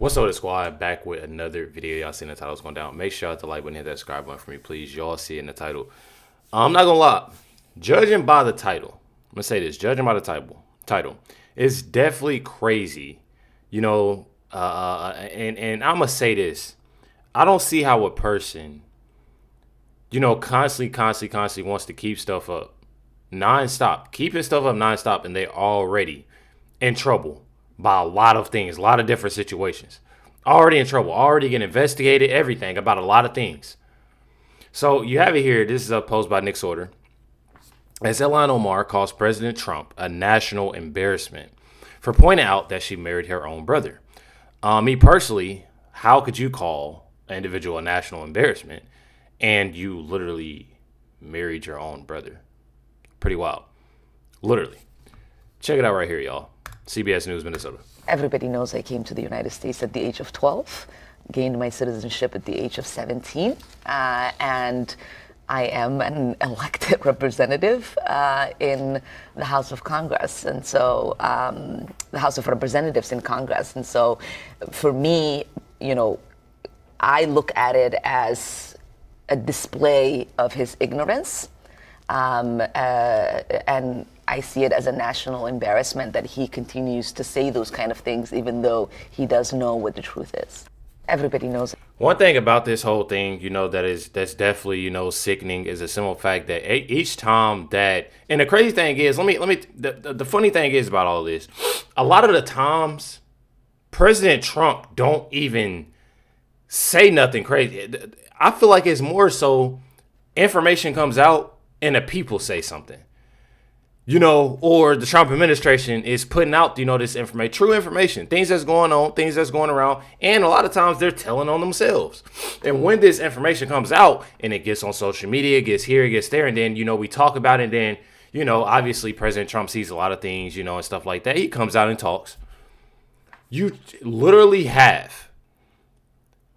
What's up, the squad? Back with another video. Y'all seen the title's going down. Make sure to like button and hit that subscribe button for me, please. Y'all see it in the title. I'm not gonna lie. Judging by the title, I'm gonna say this. Judging by the title, it's definitely crazy. And I'm gonna say this. I don't see how a person, constantly wants to keep stuff up nonstop, keeping stuff up nonstop, and they're already in trouble by a lot of things, a lot of different situations. Already in trouble, already getting investigated, everything about a lot of things. So you have it here. This is a post by Nick Sorter. As Ilhan Omar calls President Trump a national embarrassment for pointing out that she married her own brother. Me personally, how could you call an individual a national embarrassment and you literally married your own brother? Pretty wild. Literally. Check it out right here, y'all. CBS News, Minnesota. Everybody knows I came to the United States at the age of 12, gained my citizenship at the age of 17, and I am an elected representative in the House of Congress, and so the House of Representatives in Congress. And so for me, I look at it as a display of his ignorance, and I see it as a national embarrassment that he continues to say those kind of things, even though he does know what the truth is. Everybody knows it. One thing about this whole thing, that's definitely, sickening is a simple fact that each time that, and the crazy thing is, the funny thing is about all this, a lot of the times, President Trump don't even say nothing crazy. I feel like it's more so information comes out and the people say something. Or the Trump administration is putting out, this information, true information, things that's going on, things that's going around. And a lot of times they're telling on themselves. And when this information comes out and it gets on social media, it gets here, it gets there. And then, we talk about it. And then, obviously President Trump sees a lot of things, and stuff like that. He comes out and talks. You literally have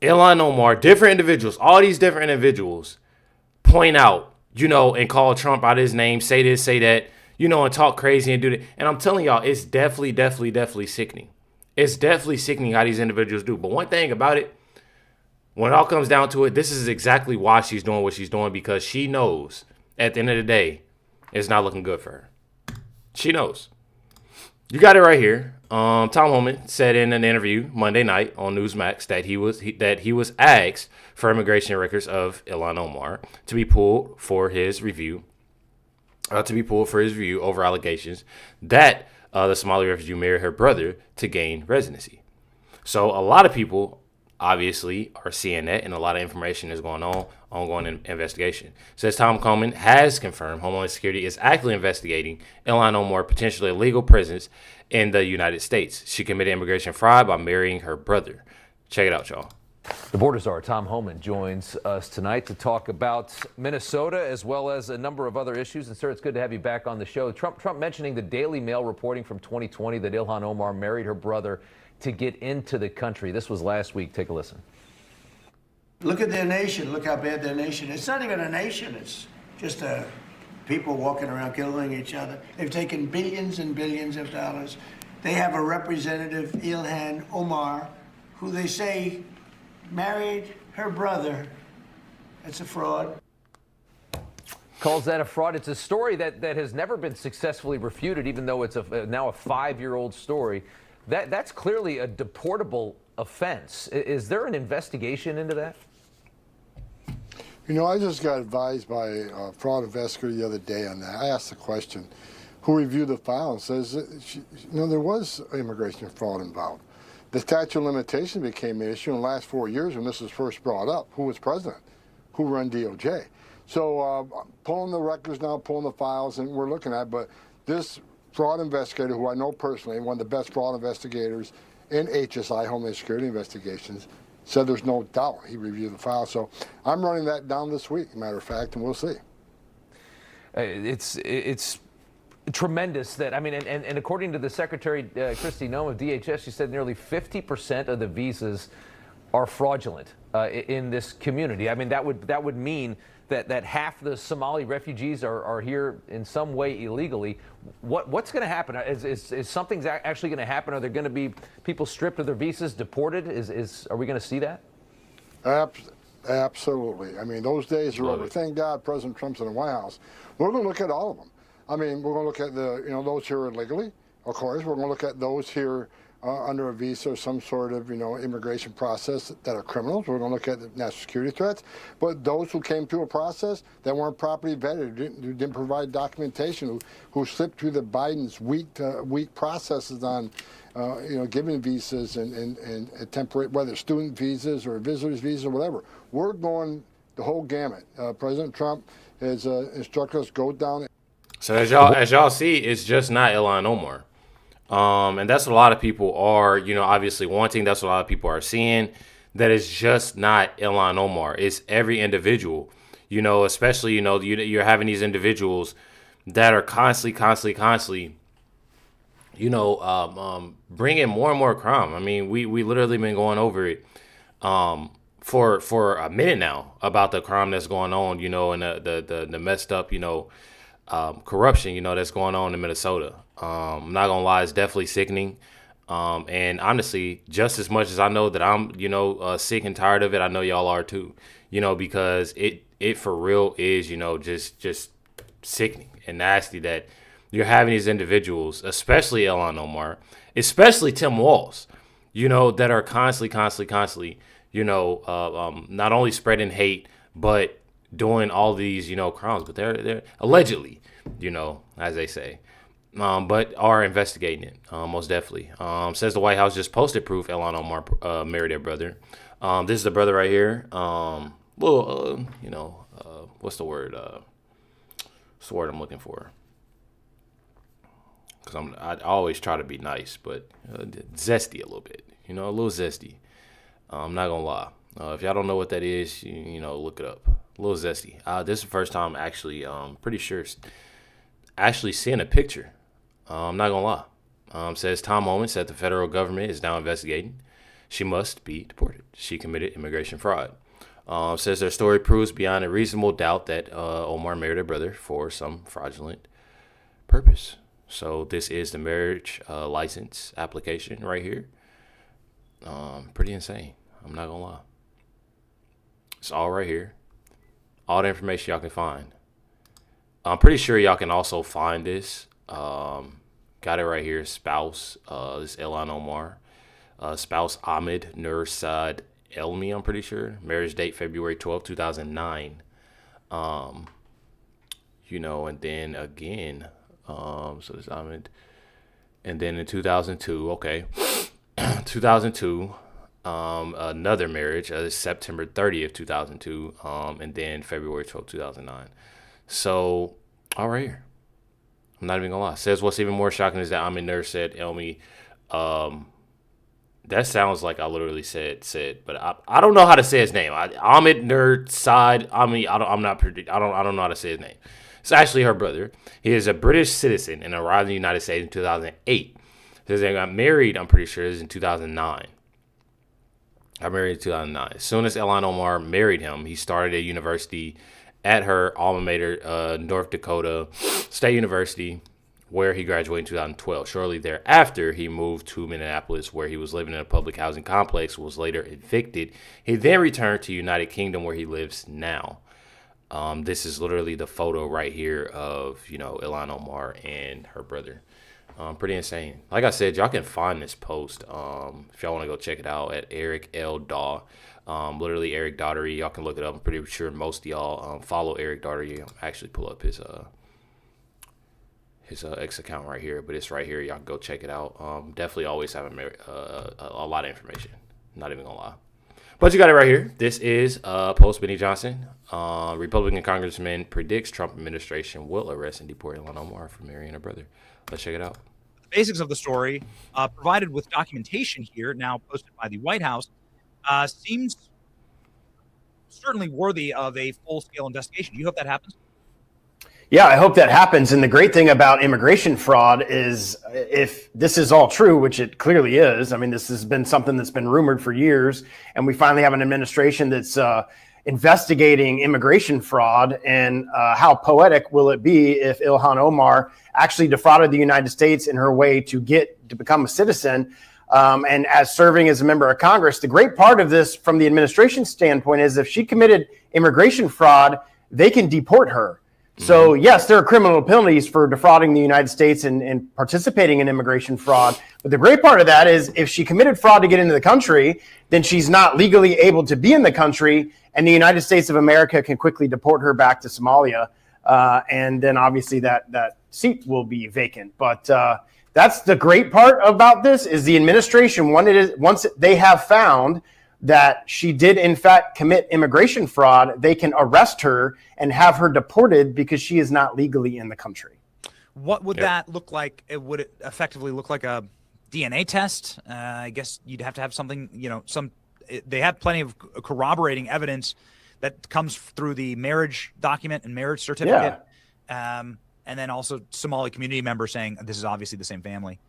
Ilhan Omar, different individuals, all these different individuals point out, and call Trump out his name, say this, say that. And talk crazy and do that. And I'm telling y'all, it's definitely sickening. It's definitely sickening how these individuals do. But one thing about it, when it all comes down to it, this is exactly why she's doing what she's doing, because she knows at the end of the day, it's not looking good for her. She knows. You got it right here. Tom Homan said in an interview Monday night on Newsmax that he was asked for immigration records of Ilhan Omar to be pulled for his review. Over allegations that the Somali refugee married her brother to gain residency. So a lot of people obviously are seeing that, and a lot of information is ongoing investigation. Says Tom Coleman has confirmed Homeland Security is actively investigating Ilhan Omar potentially illegal presence in the United States. She committed immigration fraud by marrying her brother. Check it out, y'all. The border czar, Tom Homan, joins us tonight to talk about Minnesota as well as a number of other issues. And, sir, it's good to have you back on the show. Trump mentioning the Daily Mail reporting from 2020 that Ilhan Omar married her brother to get into the country. This was last week. Take a listen. Look at their nation. Look how bad their nation is. It's not even a nation. It's just people walking around killing each other. They've taken billions and billions of dollars. They have a representative, Ilhan Omar, who they say married her brother. It's a fraud. Calls that a fraud. It's a story that has never been successfully refuted, even though it's now a 5-year-old story. That's clearly a deportable offense. Is there an investigation into that? I just got advised by a fraud investigator the other day on that. I asked the question, who reviewed the file, and says that there was immigration fraud involved. The statute of limitations became an issue in the last 4 years when this was first brought up. Who was president? Who ran DOJ? So pulling the records now, pulling the files, and we're looking at, but this fraud investigator, who I know personally, one of the best fraud investigators in HSI, Homeland Security Investigations, said there's no doubt he reviewed the file. So I'm running that down this week, matter of fact, and we'll see. It's tremendous that, and according to the Secretary, Kristi Noem of DHS, she said nearly 50% of the visas are fraudulent in this community. I mean, that would mean that half the Somali refugees are here in some way illegally. What's going to happen? Is something actually going to happen? Are there going to be people stripped of their visas, deported? Are we going to see that? Absolutely. I mean, those days are over. Thank God President Trump's in the White House. We're going to look at all of them. I mean, we're going to look at those here illegally, of course. We're going to look at those here under a visa or some sort of, immigration process that are criminals. We're going to look at the national security threats. But those who came through a process that weren't properly vetted, who didn't provide documentation, who slipped through the Biden's weak processes on, giving visas and temporary, whether student visas or visitors visas or whatever. We're going the whole gamut. President Trump has instructed us go down. So as y'all see, it's just not Ilhan Omar. And that's what a lot of people are, obviously wanting. That's what a lot of people are seeing. That is just not Ilhan Omar. It's every individual, especially, you're having these individuals that are constantly, bringing more and more crime. I mean, we literally been going over it for a minute now about the crime that's going on, and the messed up, corruption, that's going on in Minnesota. I'm not gonna lie, it's definitely sickening. And honestly, just as much as I know that I'm, sick and tired of it, I know y'all are too, because it for real is, just sickening and nasty that you're having these individuals, especially Ilhan Omar, especially Tim Walz, that are constantly, not only spreading hate, but doing all these, crimes, but they're allegedly, as they say, but are investigating it, most definitely. Says the White House just posted proof Ilhan Omar married her brother. This is the brother right here. What's the word? What's the word I'm looking for? Because I always try to be nice, but zesty a little bit, a little zesty. I'm not gonna lie. If y'all don't know what that is, look it up. A little zesty. This is the first time actually, pretty sure, actually seeing a picture. I'm not gonna lie. Says Tom Homan said the federal government is now investigating. She must be deported. She committed immigration fraud. Says their story proves beyond a reasonable doubt that Omar married her brother for some fraudulent purpose. So this is the marriage license application right here. Pretty insane. I'm not gonna lie. It's all right here. All the information y'all can find. I'm pretty sure y'all can also find this. Got it right here. Spouse. This is Ilhan Omar. Spouse Ahmed Nursad Elmi, I'm pretty sure. Marriage date February 12, 2009. And then again, so this Ahmed. And then in 2002, okay. 2002, another marriage, September 30th, 2002, and then February 12th, 2009. So, all right here. I'm not even gonna lie. Says what's even more shocking is that Ahmed Nursad Elmi, that sounds like I literally said, but I don't know how to say his name. Ahmed Nursad Elmi, I don't know how to say his name. It's actually her brother. He is a British citizen and arrived in the United States in 2008. Says they got married, I'm pretty sure, this is in 2009. Got married in 2009. As soon as Ilhan Omar married him, he started a university at her alma mater, North Dakota State University, where he graduated in 2012. Shortly thereafter, he moved to Minneapolis, where he was living in a public housing complex, was later evicted. He then returned to United Kingdom, where he lives now. This is literally the photo right here of, Ilhan Omar and her brother. Pretty insane. Like I said, y'all can find this post if y'all want to go check it out at Eric L. Daw. Literally Eric Daughtery. Y'all can look it up. I'm pretty sure most of y'all follow Eric Daughtery. Actually pull up his X account right here, but it's right here. Y'all can go check it out. Definitely always have a lot of information. Not even gonna lie. But you got it right here. This is post Benny Johnson. Republican congressman predicts Trump administration will arrest and deport Ilhan Omar for marrying her brother. Let's check it out. Basics of the story, provided with documentation here, now posted by the White House, seems certainly worthy of a full-scale investigation. Do you hope that happens? Yeah, I hope that happens. And the great thing about immigration fraud is if this is all true, which it clearly is, I mean, this has been something that's been rumored for years, and we finally have an administration that's investigating immigration fraud. And how poetic will it be if Ilhan Omar actually defrauded the United States in her way to become a citizen? And as serving as a member of Congress, the great part of this from the administration standpoint is if she committed immigration fraud, they can deport her. So, yes, there are criminal penalties for defrauding the United States and participating in immigration fraud. But the great part of that is if she committed fraud to get into the country, then she's not legally able to be in the country. And the United States of America can quickly deport her back to Somalia. And then obviously that seat will be vacant. But that's the great part about this is the administration, once they have found that she did in fact commit immigration fraud, they can arrest her and have her deported because she is not legally in the country. What would that look like? Would it effectively look like a DNA test? I guess you'd have to have something, they have plenty of corroborating evidence that comes through the marriage document and marriage certificate. Yeah. And then also Somali community members saying this is obviously the same family.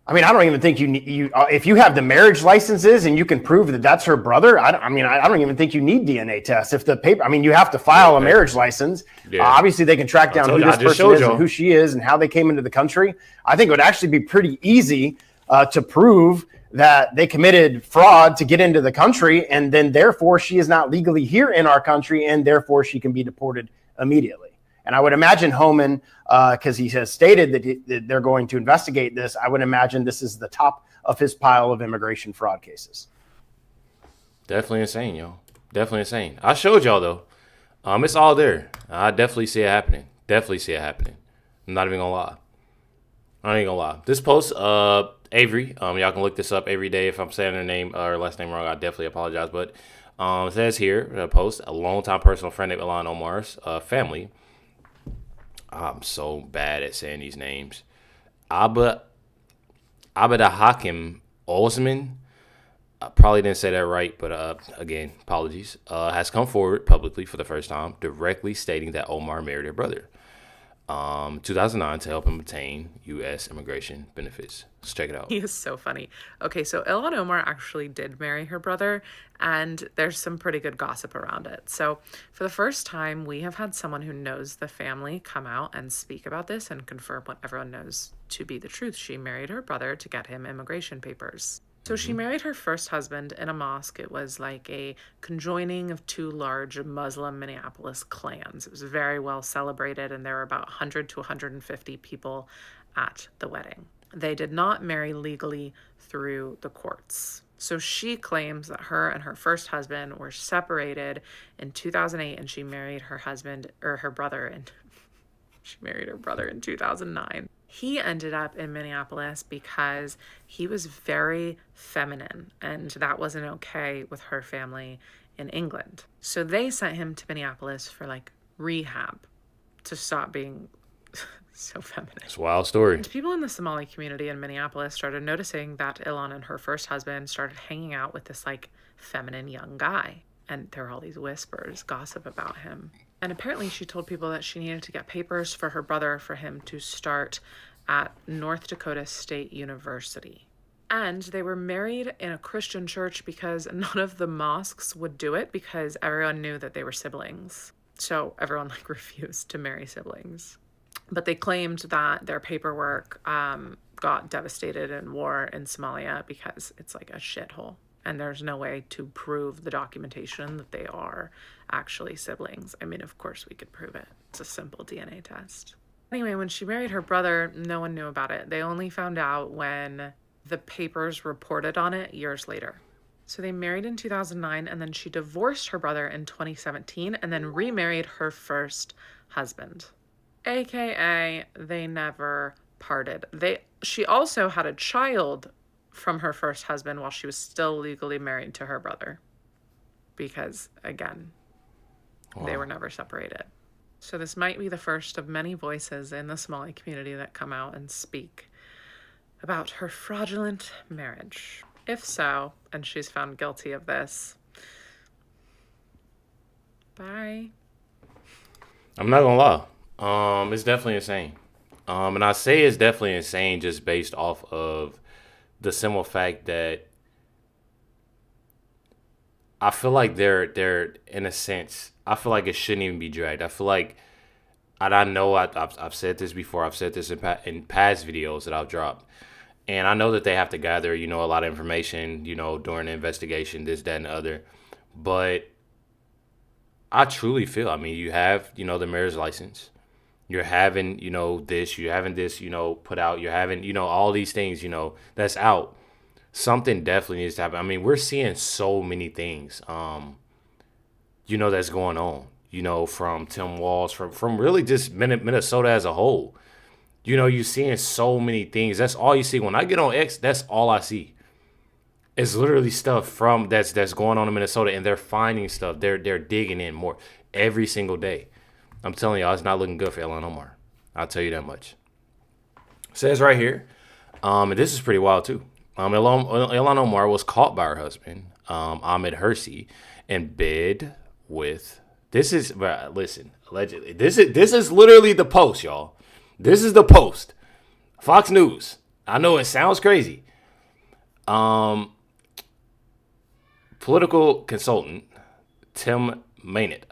I mean, I don't even think you if you have the marriage licenses and you can prove that that's her brother. I don't even think you need DNA tests. If the paper, I mean, you have to file a marriage license. Yeah. Obviously, they can track down who this person is and who she is and how they came into the country. I think it would actually be pretty easy to prove that they committed fraud to get into the country, and then therefore she is not legally here in our country, and therefore she can be deported immediately. And I would imagine Homan, because he has stated that they're going to investigate this, I would imagine this is the top of his pile of immigration fraud cases. Definitely insane, yo. Definitely insane. I showed y'all, though. It's all there. I definitely see it happening. Definitely see it happening. I'm not even going to lie. This post, Avery, y'all can look this up every day. If I'm saying her name or last name wrong, I definitely apologize. But it says here, post, a longtime personal friend of Ilhan Omar's family. I'm so bad at saying these names. Abda Hakim Osman, I probably didn't say that right, but again, apologies, has come forward publicly for the first time, directly stating that Omar married her brother 2009 to help him obtain U.S. immigration benefits. Let's check it out. He is so funny. Okay, so Ilhan Omar actually did marry her brother, and there's some pretty good gossip around it. So for the first time, we have had someone who knows the family come out and speak about this and confirm what everyone knows to be the truth. She married her brother to get him immigration papers. So she married her first husband in a mosque. It was like a conjoining of two large Muslim Minneapolis clans. It was very well celebrated, and there were about 100 to 150 people at the wedding. They did not marry legally through the courts. So she claims that her and her first husband were separated in 2008, and she married her brother in 2009. He ended up in Minneapolis because he was very feminine, and that wasn't okay with her family in England. So they sent him to Minneapolis for like rehab to stop being so feminine. It's a wild story. And people in the Somali community in Minneapolis started noticing that Ilhan and her first husband started hanging out with this like feminine young guy. And there were all these whispers, gossip about him. And apparently she told people that she needed to get papers for her brother for him to start at North Dakota State University. And they were married in a Christian church because none of the mosques would do it because everyone knew that they were siblings. So everyone like refused to marry siblings. But they claimed that their paperwork got devastated in war in Somalia because it's like a shithole. And there's no way to prove the documentation that they are actually siblings. I mean, of course we could prove it. It's a simple DNA test. Anyway, when she married her brother, no one knew about it. They only found out when the papers reported on it years later. So they married in 2009, and then she divorced her brother in 2017 and then remarried her first husband. AKA, they never parted. She also had a child from her first husband while she was still legally married to her brother. Because, again, They were never separated. So this might be the first of many voices in the Somali community that come out and speak about her fraudulent marriage. If so, and she's found guilty of this, bye. I'm not gonna lie. It's definitely insane. And I say it's definitely insane just based off of the simple fact that I feel like they're in a sense. I feel like it shouldn't even be dragged. I feel like, and I know I've said this before. I've said this in past videos that I've dropped, and I know that they have to gather a lot of information during the investigation, this, that, and the other. But I truly feel. I mean, you have the mayor's license. You're having this. You're having this put out. You're having all these things that's out. Something definitely needs to happen. I mean, we're seeing so many things, that's going on, from Tim Walz, from really just Minnesota as a whole. You're seeing so many things. That's all you see. When I get on X, that's all I see. It's literally stuff from that's going on in Minnesota, and they're finding stuff. They're digging in more every single day. I'm telling y'all, it's not looking good for Ilhan Omar. I'll tell you that much. It says right here, and this is pretty wild too. Ilhan Omar was caught by her husband, Ahmed Hersey, in bed with. Listen, allegedly. This is literally the Post, y'all. This is the Post. Fox News. I know it sounds crazy. Political consultant Tim Mainit,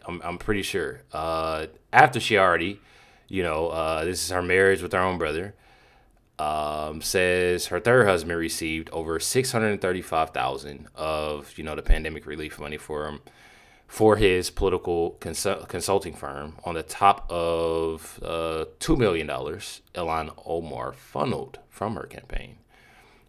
I'm pretty sure. After she already, this is her marriage with her own brother. Says her third husband received over $635,000 of the pandemic relief money for his political consulting firm, on the top of $2 million Ilhan Omar funneled from her campaign.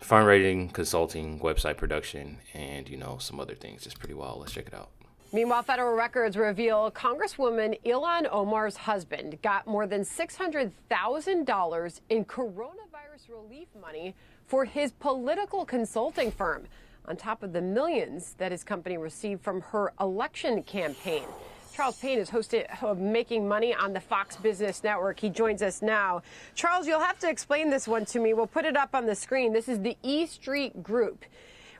Fundraising, consulting, website production, and some other things. It's pretty wild. Let's check it out. Meanwhile, federal records reveal Congresswoman Ilhan Omar's husband got more than $600,000 in coronavirus relief money for his political consulting firm, on top of the millions that his company received from her election campaign. Charles Payne is host of Making Money on the Fox Business Network. He joins us now. Charles, you'll have to explain this one to me. We'll put it up on the screen. This is the E Street Group,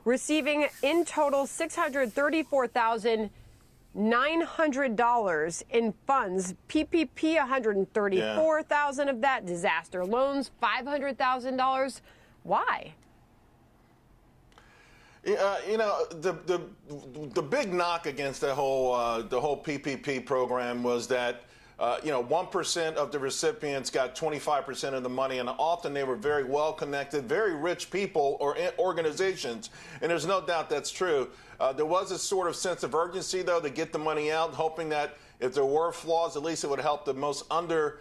receiving in total $634,900 in funds. PPP, $134,000 of that. Disaster loans, $500,000. Why? The big knock against the whole PPP program was that 1% of the recipients got 25% of the money, and often they were very well connected, very rich people or organizations, and there's no doubt that's true. There was a sort of sense of urgency, though, to get the money out, hoping that if there were flaws, at least it would help the most the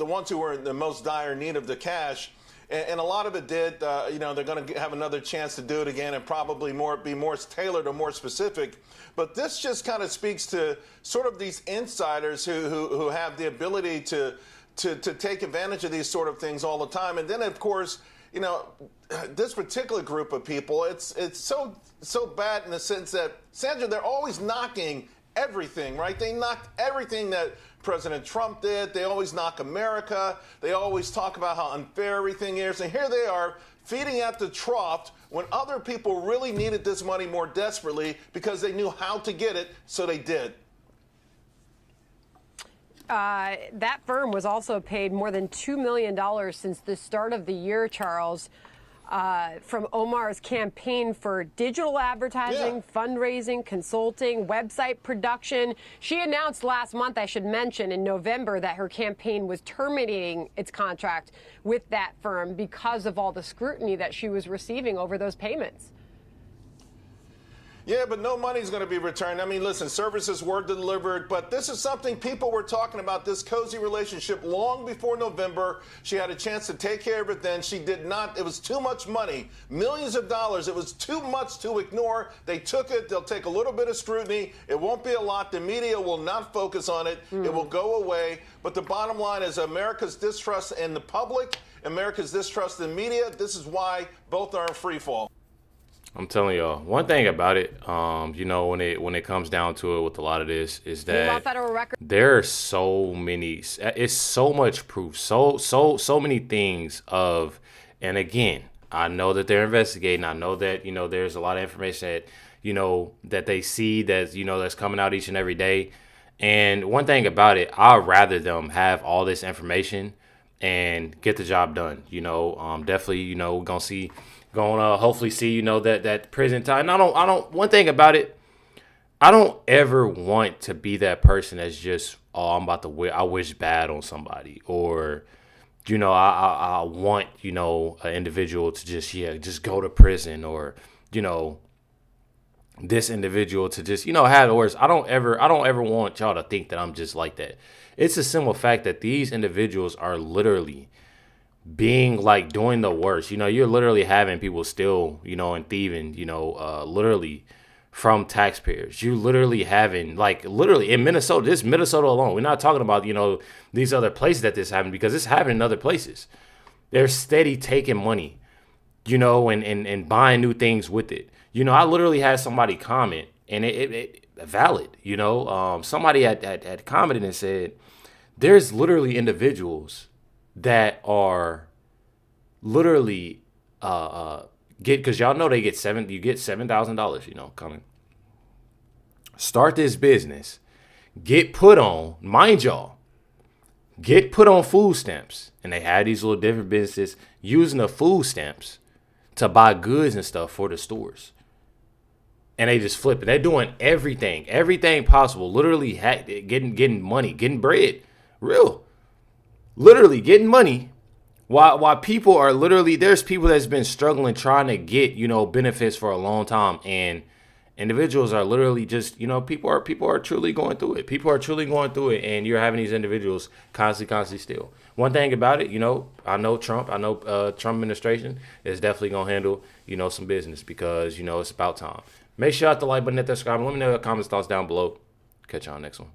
ones who were in the most dire need of the cash. And a lot of it did. They're going to have another chance to do it again, and probably be more tailored or more specific. But this just kind of speaks to sort of these insiders who have the ability to take advantage of these sort of things all the time. And then, of course, this particular group of people, it's so bad in the sense that, Sandra, they're always knocking everything, right? They knocked everything that President Trump did. They always knock America. They always talk about how unfair everything is. And here they are feeding at the trough when other people really needed this money more desperately because they knew how to get it, so they did. That firm was also paid more than $2 million since the start of the year, Charles, from Omar's campaign for digital advertising, fundraising, consulting, website production. She announced last month, I should mention, in November, that her campaign was terminating its contract with that firm because of all the scrutiny that she was receiving over those payments. Yeah, but no money's going to be returned. I mean, listen, services were delivered, but this is something people were talking about, this cozy relationship, long before November. She had a chance to take care of it then. She did not. It was too much money, millions of dollars. It was too much to ignore. They took it. They'll take a little bit of scrutiny. It won't be a lot. The media will not focus on it. It will go away. But the bottom line is America's distrust in the public, America's distrust in media. This is why both are in free fall. I'm telling y'all, one thing about it, when it comes down to it with a lot of this is that there are so many, it's so much proof, so many things of, and again, I know that they're investigating. I know that, there's a lot of information that, that they see that's, that's coming out each and every day. And one thing about it, I'd rather them have all this information and get the job done. Definitely, we're gonna hopefully see, that prison time. And I don't. One thing about it, I don't ever want to be that person that's just, I'm about to I wish bad on somebody, or I want an individual to just go to prison, or this individual to just have the worst. I don't ever want y'all to think that I'm just like that. It's a simple fact that these individuals are literally being like doing the worst. You're literally having people steal, and thieving, literally from taxpayers. You literally having, like, literally in Minnesota, this Minnesota alone. We're not talking about, these other places that this happened, because it's happening in other places. They're steady taking money, and buying new things with it. I literally had somebody comment, and it valid, somebody had commented and said, there's literally individuals that are literally because y'all know they get $7,000, coming. Start this business, get put on, mind y'all, get put on food stamps. And they had these little different businesses using the food stamps to buy goods and stuff for the stores. And they just flip it. They're doing everything possible. Literally getting money, getting bread. Real. Literally getting money. While people are literally, there's people that's been struggling trying to get, benefits for a long time. And individuals are literally just, people are truly going through it. People are truly going through it. And you're having these individuals constantly steal. One thing about it, I know Trump administration is definitely going to handle, some business, because, it's about time. Make sure you hit the like button, hit that subscribe. Let me know your comments, thoughts down below. Catch y'all next one.